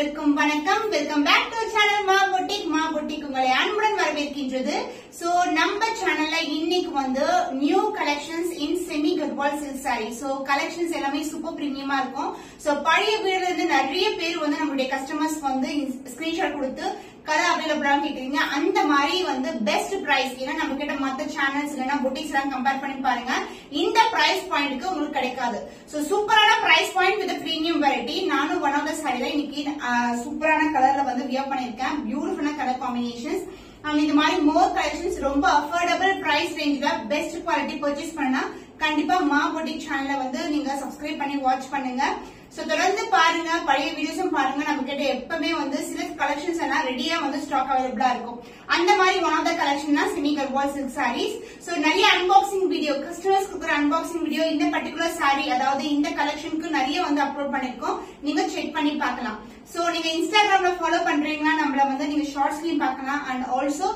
அனைவருக்கும் வணக்கம். Welcome back to channel மா பொட்டிக் உங்களை அன்புடன் வரவேற்கின்றது. சோ நம்ம சேனல்ல இன்னைக்கு வந்து நியூ கலெக்ஷன்ஸ் இன் semi Gadwal silk sorry. So collections எல்லாமே சூப்பர் பிரீமியமா இருக்கும். சோ பழைய வீடுல இருந்து நிறைய பேர் வந்து நம்மளுடைய கஸ்டமர்ஸ் வந்து ஸ்கிரீன்ஷாட் கொடுத்து கலர் அவைலபிளா கேக்குறீங்க. அந்த மாதிரி வந்து பெஸ்ட் பிரைஸ், ஏன்னா நம்ம கிட்ட மத்த சேனல்ஸ் இல்லைன்னா பொட்டிக்ஸ் எல்லாம் கம்பேர் பண்ணி பாருங்க, இந்த பிரைஸ் பாயிண்ட்க்கு உங்களுக்கு கிடைக்காது. சோ சூப்பரான price point with premium variety. நானும் ஒன் ஆஃப் த சாரி தான் இன்னைக்கு சூப்பரான கலர்ல வந்து வியர் பண்ணிருக்கேன். பியூட்டிஃபுல்லான கலர் காம்பினேஷன்ஸ் அண்ட் இந்த மாதிரி மோர் கலெக்ஷன்ஸ் ரொம்ப அஃபோர்டபிள் பிரைஸ் ரேஞ்ச்ல பெஸ்ட் குவாலிட்டி பர்ச்சேஸ் பண்ணா கண்டிப்பா மா பொட்டிக் சேனலை வந்து நீங்க சப்ஸ்கிரைப் பண்ணி வாட்ச் பண்ணுங்க. சோ தொடர்ந்து பாருங்க, பழைய வீடியோஸும் பாருங்க. நம்ம கிட்ட எப்பவுமே வந்து சில கலெக்ஷன்ஸ் எல்லாம் ரெடியா வந்து ஸ்டாக் அவைலபிளா இருக்கும். அந்த மாதிரி ஒன் ஆஃப் த கலெக்ஷன் தான் semi Gadwal silk saris. So நிறைய அன்பாக்சிங் வீடியோ, கஸ்டமர்ஸ் கொடுக்குற அன்பாக்சிங் வீடியோ இந்த பர்டிகுலர் சாரி, அதாவது இந்த கலெக்ஷனுக்கு நிறைய வந்து அப்லோட் பண்ணிருக்கோம். நீங்க செக் பண்ணி பார்க்கலாம். சோ நீங்க இன்ஸ்டாகிராம்ல ஃபாலோ பண்றீங்கன்னா நம்மள வந்து நீங்க ஷார்ட்ஸ்லயும் பார்க்கலாம். அண்ட் ஆல்சோ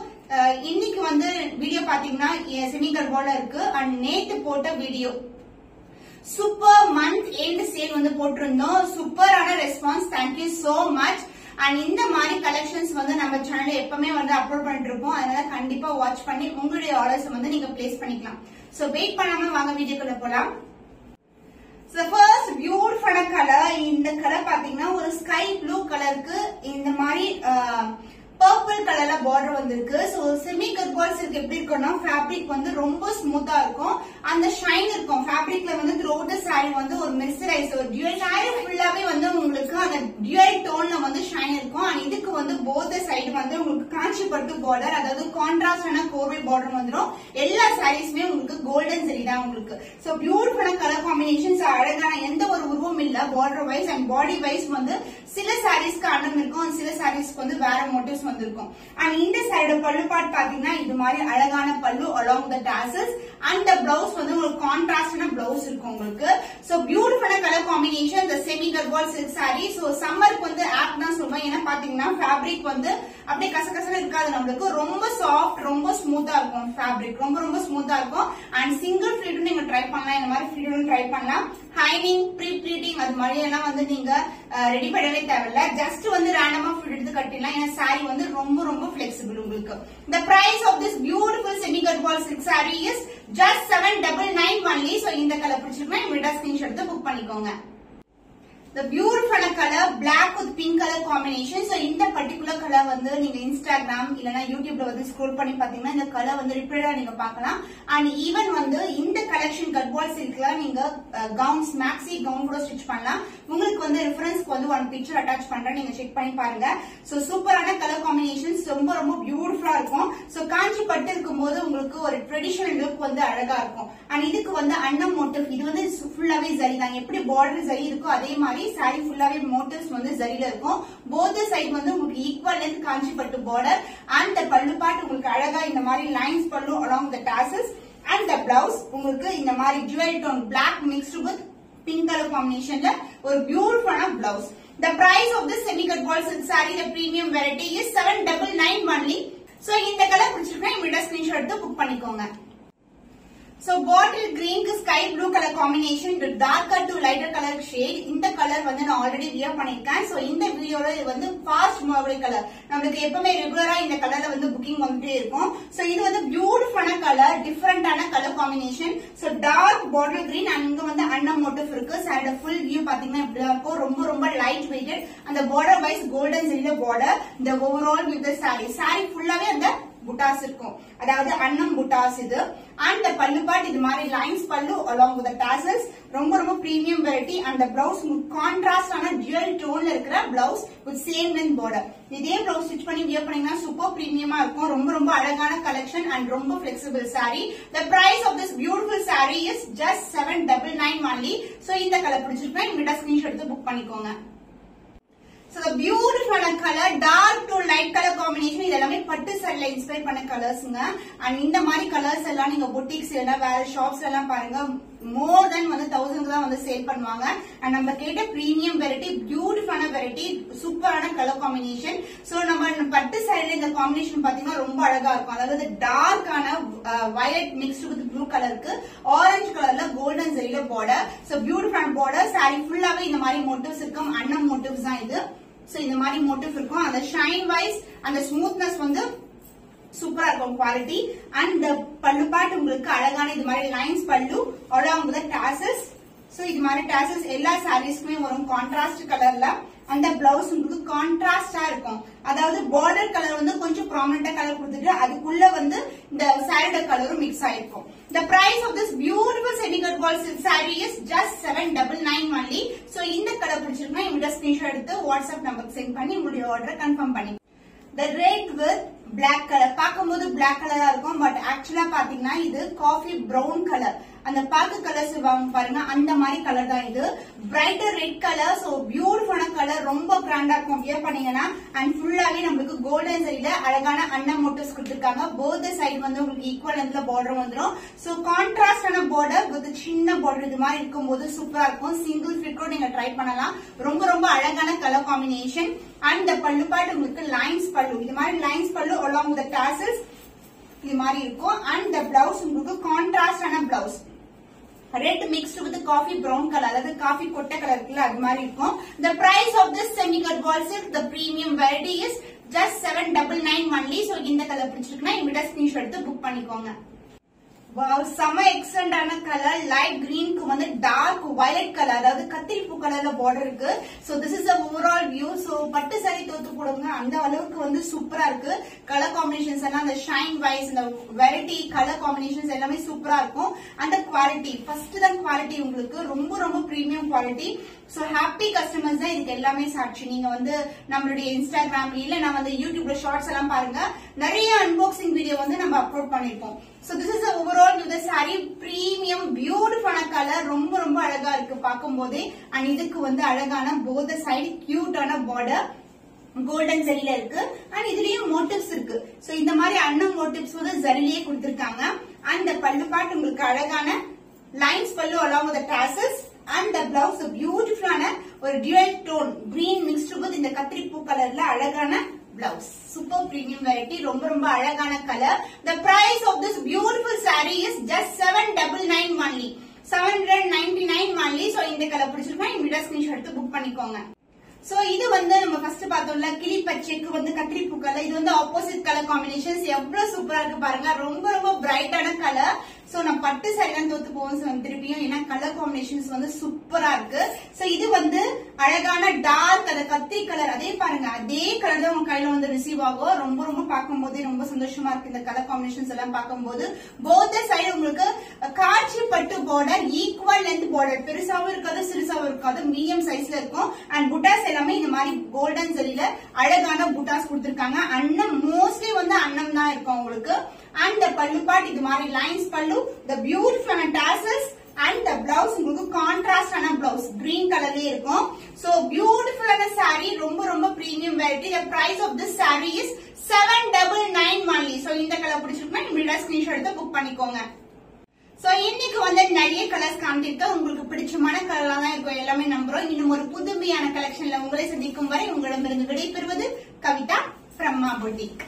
இன்னைக்கு வந்து வீடியோ பாத்தீங்கன்னா செமி கட்வால்ல இருக்கு. அண்ட் நேத்து போட்ட video super month end sale வந்து போட்டிருந்தோம். சூப்பரான response, thank you so much. And இந்த மாதிரி கலெக்ஷன்ஸ் வந்து நம்ம சேனல்ல எப்பவுமே வந்து அப்லோட் பண்ணிட்டு இருப்போம். அதனால கண்டிப்பா வாட்ச் பண்ணி உங்களுடைய ஆர்டர்ஸ் வந்து நீங்க பிளேஸ் பண்ணிக்கலாம். சோ வெயிட் பண்ணாம வாங்க வீடியோக்குள்ள போலாம். So first beautiful color, இந்த கலர் பாத்தீங்கன்னா ஒரு ஸ்கை ப்ளூ கலருக்கு இந்த மாதிரி பர்பிள் கலர்ல பார்டர் வந்திருக்கு. சோ செமி கட்வால் சில்க் எப்படி இருக்கும்னா ஃபேப்ரிக் வந்து ரொம்ப ஸ்மூத்தா இருக்கும். அந்த ஷைன் இருக்கும் ஃபேப்ரிக்ல வந்து த்ரூஅவுட் தி சாரி வந்து ஒரு மெர்சரைஸ், ஒரு டியூயல் சாரி ஃபுல்லாவே வந்து உங்களுக்கு அந்த டியூயல் டோன்ல வந்து ஷைன் இருக்கும். அண்ட் இதுக்கு வந்து போத் சைடு வந்து உங்களுக்கு காஞ்சி பட்டு பார்டர், அதாவது கான்ட்ராஸ்டான கோர்வை பார்டர் வந்துடும். எல்லா சாரீஸ்மே உங்களுக்கு கோல்டன் ஜரி தான் உங்களுக்கு. சோ பியூட்டிஃபுல்லான கலர் காம்பினேஷன்ஸ், அழகான எந்த ஒரு உருவம் இல்ல border wise and body wise வந்து சில சாரீஸ்க்கு அடம் இருக்கும், சில சாரீஸ்க்கு வந்து வேற மோட்டிவ்ஸ் வந்திருக்கும். அண்ட் இந்த சைடு பல்லு பார்ட் பாத்தீங்கன்னா இது மாதிரி அழகான பல்லு along the tassels. And blouse வந்து உங்களுக்கு கான்ட்ராஸ்டான பிளவுஸ் இருக்கும் உங்களுக்கு. சோ பியூட்டிஃபுல்லான கலர் காம்பினேஷன் இந்த semi Gadwal silk sorry. So சம்மருக்கு வந்து ஆப் தான் சொல்லுவேன். ஏன்னா பாத்தீங்கன்னா ஃபேப்ரிக் வந்து அப்படியே கசகசன்னு இருக்காது, நம்மளுக்கு ரொம்ப சாஃப்ட், ரொம்ப ஸ்மூத்தா இருக்கும். ஃபேப்ரிக் ரொம்ப ரொம்ப ஸ்மூத்தா இருக்கும். அண்ட் சிங்கிள் ஃபிளிட்டும் நீங்க ட்ரை பண்ணலாம், இந்த மாதிரி ஃபிளிட்டும் ட்ரை பண்ணலாம். ஹைனிங், ப்ரீ ப்ளீட்டிங் அது மாதிரி எல்லாம் வந்து நீங்க ரெடி பண்ணவே தேவையில்ல. ஜஸ்ட் வந்து ரேண்டமா ஃபிட் எடுத்து கட்டிடலாம். ஏன்னா சாரி வந்து ரொம்ப ரொம்ப பிளெக்சிபிள் உங்களுக்கு. The price of this beautiful semi gudwal silk saree is just 799 only. So இந்த கலர் பிடிச்சிருக்கா இமிடியா ஸ்கிரீன்ஷாட் எடுத்து புக் பண்ணிக்கோங்க. The beautiful color black with pink color combination. So இந்த particular color வந்து நீங்க Instagram இல்லனா YouTubeல வந்து scroll பண்ணி பாத்தீங்கன்னா இந்த கலர் வந்து ரிப்பீட்டடா நீங்க பார்க்கலாம். And even வந்து இந்த collection கட்வால் சில்க்ல நீங்க கவுன்ஸ், மேக்ஸி கவுன் கூட ஸ்டிட்ச் பண்ணலாம். உங்களுக்கு வந்து ரெஃபரன்ஸ்க்கு வந்து one picture அட்டாச் பண்றேன், நீங்க செக் பண்ணி பாருங்க. சோ சூப்பரான கலர் காம்பினேஷன்ஸ், ரொம்ப ரொம்ப பியூட்டிஃபுல்லா இருக்கும். சோ காஞ்சி பட்டு இருக்கும்போது உங்களுக்கு ஒரு ட்ரெடிஷனல் லுக் வந்து அழகா இருக்கும். அண்ட் இதுக்கு வந்து அன்னம் மோட்டிவ், இது வந்து ஃபுல்லாவே ஜரி தான். எப்படி பார்டர் ஜரி இருக்கோ அதே மாதிரி சாரி ஃபுல்லாவே மோட்டிவ்ஸ் வந்து ஜரியில இருக்கும். போத் சைடு வந்து உங்களுக்கு ஈக்குவல் லென்த் காஞ்சி பட்டு பார்டர். அண்ட் பல்லு பார்ட் உங்களுக்கு அழகா இந்த மாதிரி lines pallu along the tassels. And the blouse உங்களுக்கு இந்த மாதிரி jewel tone black mixed with pink colour காம்பினேஷன்ல ஒரு பியூட்டிஃபுல்லான blouse. The price of this semi gudwal silk saree, the premium variety is 799 only. So இந்த கலர் பிடிச்சிருக்கா இமிடியா ஸ்கிரீன்ஷாட் எடுத்து book பண்ணிக்கோங்க. So bottle green க்கு sky blue color combination with darker to lighter color shade. இந்த colour வந்து நான் already wear பண்ணிருக்கேன். So இந்த வீடியோல இது வந்து ஃபாஸ்ட் மூவபிள் கலர். நமக்கு எப்பவுமே ரெகுலரா இந்த கலர்ல வந்து புக்கிங் வந்துட்டே இருக்கும். சோ இது வந்து பியூட்டிஃபுல்லான கலர், டிஃபரண்டான colour combination. So dark bottle green and இங்க வந்து அன்னம் மோட்டிவ் இருக்கு. சைடு ஃபுல் வியூ பாத்தீங்கன்னா இப்படி இருக்கும். ரொம்ப ரொம்ப லைட் வெயிட்டட். அந்த பார்டர் வைஸ் கோல்டன் ஜரியில பார்டர். இந்த ஓவரால் வித் சாரி ஃபுல்லாவே அந்த புட்டாஸ் இருக்கும், அதாவது அன்னம் புட்டாஸ் இது. அண்ட் பல்லு பார்ட் இது மாதிரி lines pallu along with tassels. ரொம்ப ரொம்ப பிரீமியம் வெரைட்டி. அண்ட் பிளவுஸ் கான்ட்ராஸ்டான ஜுவல் டோன்ல இருக்கிற blouse with same length border. இதே பிளவுஸ் ஸ்டிச் பண்ணி வியர் பண்ணீங்கன்னா சூப்பர் பிரீமியமா இருக்கும். ரொம்ப ரொம்ப அழகான கலெக்ஷன் அண்ட் ரொம்ப flexible sari. The price of this beautiful saree is just 799 only. So இந்த கலர் பிடிச்சிருக்கா இமிடியா ஸ்கிரீன்ஷாட் எடுத்து புக் பண்ணிக்கோங்க. So the beautiful color, dark to light color combination, இதெல்லாமே பட்டு சாரில இன்ஸ்பயர் பண்ண கலர்ஸ்ங்க. அண்ட் இந்த மாதிரி கலர்ஸ் எல்லாம் நீங்க பொட்டிக்ஸ் இல்லனா வேற ஷாப்ஸ் எல்லாம் பாருங்க, மோர் தென் வந்து 1000 தான் வந்து சேல் பண்ணுவாங்க. அண்ட் நம்ம கேட்ட பிரீமியம் வெரைட்டி, பியூட்டிஃபுல்லான வெரைட்டி, சூப்பரான கலர் காம்பினேஷன். சோ நம்ம பட்டு சாரில இந்த காம்பினேஷன் பாத்தீங்கன்னா ரொம்ப அழகா இருக்கும். அதாவது டார்க்கான வயலட் மிக்ஸ்டு வித் ப்ளூ கலருக்கு ஆரஞ்சு கலர்ல கோல்டன் ஜரியில பார்டர். சோ பியூட்டிஃபுல்லான பார்டர். சாரி ஃபுல்லாவே இந்த மாதிரி மோட்டிவ்ஸ் இருக்கும். அன்னம் மோட்டிவ்ஸ் தான் இது. சோ இந்த மாதிரி மோட்டிவ் இருக்கும். அந்த ஷைன் வைஸ் அந்த ஸ்மூத்னஸ் வந்து சூப்பரா இருக்கும் குவாலிட்டி. அண்ட் இந்த பல்லு பார்ட் உங்களுக்கு அழகான இது மாதிரி லைன்ஸ் பல்லு along with the tassels. So இது மாதிரி tassels எல்லா சாரீஸ்க்குமே வரும் கான்ட்ராஸ்ட் கலர்ல. அந்த பிளவுஸ் உங்களுக்கு கான்ட்ராஸ்டா இருக்கும். அதாவது பார்டர் கலர் வந்து கொஞ்சம் ப்ராமினென்ட்டா கலர் கொடுத்துட்டு அதுக்குள்ள வந்து இந்த சாரியோட கலரும் மிக்ஸ் ஆயிருக்கும். The price of this beautiful semi cut ball silk saree is just 799 only. So இந்த கலர் பிடிச்சிருக்கா இந்த ஸ்கிரீன்ஷாட் எடுத்து வாட்ஸ்அப் நம்பருக்கு சென்ட் பண்ணி உங்களுடைய ஆர்டர் கன்ஃபார்ம் பண்ணி. The red with black color பாக்கும்போது black கலரா இருக்கும். பட் ஆக்சுவலா பாத்தீங்கன்னா இது காஃபி பிரவுன் கலர். அந்த பாக்கு கலர்ஸ் பாருங்க அந்த மாதிரி கலர் தான் இது. Brighter red colour. சோ பியூட்டிஃபுல்லான கலர். ரொம்ப கிராண்டா இருக்கும் வியர் பண்ணீங்கன்னா. அண்ட் ஃபுல்லாவே நம்மளுக்கு கோல்டன் சரியில அழகான அன்னம் மோட்டிவ்ஸ் கொடுத்திருக்காங்க. போத் சைடு வந்து உங்களுக்கு ஈக்குவல் லென்த்ல பார்டர் வந்துடும். சோ கான்ட்ராஸ்டான பார்டர் வித் சின்ன பார்டர் இது மாதிரி இருக்கும்போது சூப்பரா இருக்கும். சிங்கிள் ஃபிட் நீங்க ட்ரை பண்ணலாம். ரொம்ப ரொம்ப அழகான கலர் காம்பினேஷன். அண்ட் இந்த பல்லு பார்ட் உங்களுக்கு லைன்ஸ் பல்லு இது மாதிரி லைன்ஸ் பல்லு along with the tassels இது மாதிரி இருக்கும். அண்ட் the blouse உங்களுக்கு கான்ட்ராஸ்டான blouse red mixed with coffee brown colour அதாவது காஃபி கொட்டை கலர் இருக்குல்ல அது மாதிரி இருக்கும். The price of this semi cut ball silk the premium variety is just 799 only. So இந்த கலர் பிடிச்சிருக்குன்னா இந்த ஸ்கிரீன்ஷாட் எடுத்து புக் பண்ணிக்கோங்க. வாவ் செம எக்ஸலண்டான கலர். லைட் கிரீனுக்கு வந்து டார்க் வயலட் கலர் அதாவது கத்திரிப்பூ கலர்ல பார்டர் இருக்கு. So this is overall view. So பட்டு சாரி தோத்து போடுங்க அந்த அளவுக்கு வந்து சூப்பரா இருக்கு. கலர் காம்பினேஷன்ஸ் எல்லாம் அந்த ஷைன் வைஸ் இந்த வெரைட்டி கலர் காம்பினேஷன்ஸ் எல்லாமே சூப்பரா இருக்கும். அந்த குவாலிட்டி ஃபர்ஸ்ட் தான் குவாலிட்டி உங்களுக்கு ரொம்ப ரொம்ப premium quality. So happy customers தான் இதுக்கு எல்லாமே சாட்சி. நீங்க வந்து நம்மளுடைய இன்ஸ்டாகிராம் இல்ல நான் வந்து யூடியூப்ல ஷார்ட்ஸ் எல்லாம் பாருங்க. நிறைய அன்பாக்சிங் வீடியோ வந்து நம்ம அப்லோட் பண்ணிருக்கோம். So this is the overall view. The saree premium beautiful color ரொம்ப ரொம்ப அழகா இருக்கு பாக்கும்போதே. அண்ட் இதுக்கு வந்து அழகான both side cute ஆன border கோல்டன் ஜரியில இருக்கு. அண்ட் இதுலயும் மோட்டிவ்ஸ் இருக்கு. சோ இந்த மாதிரி அன்னம் மோட்டிவ்ஸ் வந்து ஜரியிலேயே கொடுத்திருக்காங்க. அண்ட் பல்லு பார்ட் உங்களுக்கு அழகான லைன்ஸ் பல்லு along with the tassels. And the blouse beautiful ஆன ஒரு dual tone green mixed with இந்த கத்திரிப்பூ கலர்ல அழகான blouse. Super premium variety. ரொம்ப ரொம்ப அழகான colour. The price of this beautiful saree is just 799 only. 799 only. So இந்த கலர் பிடிச்சிருக்கா இந்த ஸ்கிரீன்ஷாட் எடுத்து புக் பண்ணிக்கோங்க. சோ இது வந்து நம்ம ஃபர்ஸ்ட் பார்த்தோம்ல கிளி பச்சைக்கு வந்து கத்திரிப்பூ கலர். இது வந்து ஆப்போசிட் கலர் காம்பினேஷன்ஸ் எவ்வளவு சூப்பரா இருக்கு பாருங்க. ரொம்ப ரொம்ப பிரைட்டான கலர். சோ நான் பட்டு சைடுல தோத்து போவோம் திருப்பியும் ஏன்னா கலர் காம்பினேஷன்ஸ் வந்து சூப்பரா இருக்கு. சோ இது வந்து அழகான டார்க் கலர் கத்திரி கலர். அதே பாருங்க அதே கலர் தான் உங்க கையில வந்து ரிசீவ் ஆகும். ரொம்ப ரொம்ப பார்க்கும் போதே ரொம்ப சந்தோஷமா இருக்கு இந்த கலர் காம்பினேஷன்ஸ் எல்லாம் பார்க்கும்போது. போத் சைடு உங்களுக்கு காட்சி பட்டு பார்டர் ஈக்குவல் லென்த் பார்டர் பெருசாவும் இருக்காது சிறுசாவும் இருக்காது மீடியம் சைஸ்ல இருக்கும். அண்ட் புட்டாஸ் எல்லாமே இந்த மாதிரி கோல்டன் ஜரியில அழகான புட்டாஸ் கொடுத்திருக்காங்க. அன்னம் மோஸ்ட்லி வந்து அன்னம் தான் இருக்கும் உங்களுக்கு. அண்ட் பல்லு பார்ட் இது மாதிரி லைன்ஸ் பல்லு the beautiful tassels and the blouse உங்களுக்கு கான்ட்ராஸ்ட் ஆன பிளவுஸ் கிரீன் கலர்லயே இருக்கும். சோ பியூட்டிஃபுல் ஆன saree ரொம்ப ரொம்ப premium variety. The price of this saree is 799 only. So இந்த கலர் பிடிச்சிருக்குன்னா இந்த ஸ்கிரீன்ஷாட் எடுத்து புக் பண்ணிக்கோங்க. சோ இன்னைக்கு வந்து நிறைய கலர்ஸ் காமிச்சிருக்கேன். உங்களுக்கு பிடிச்சமான கலர்லாம் தான் இருக்கும் எல்லாமே நம்புறோம். இன்னும் ஒரு புதுமையான கலெக்ஷன்ல உங்களை சந்திக்கும் வரை உங்களிடமிருந்து விடைபெறுவது கவிதா from Ma Boutique.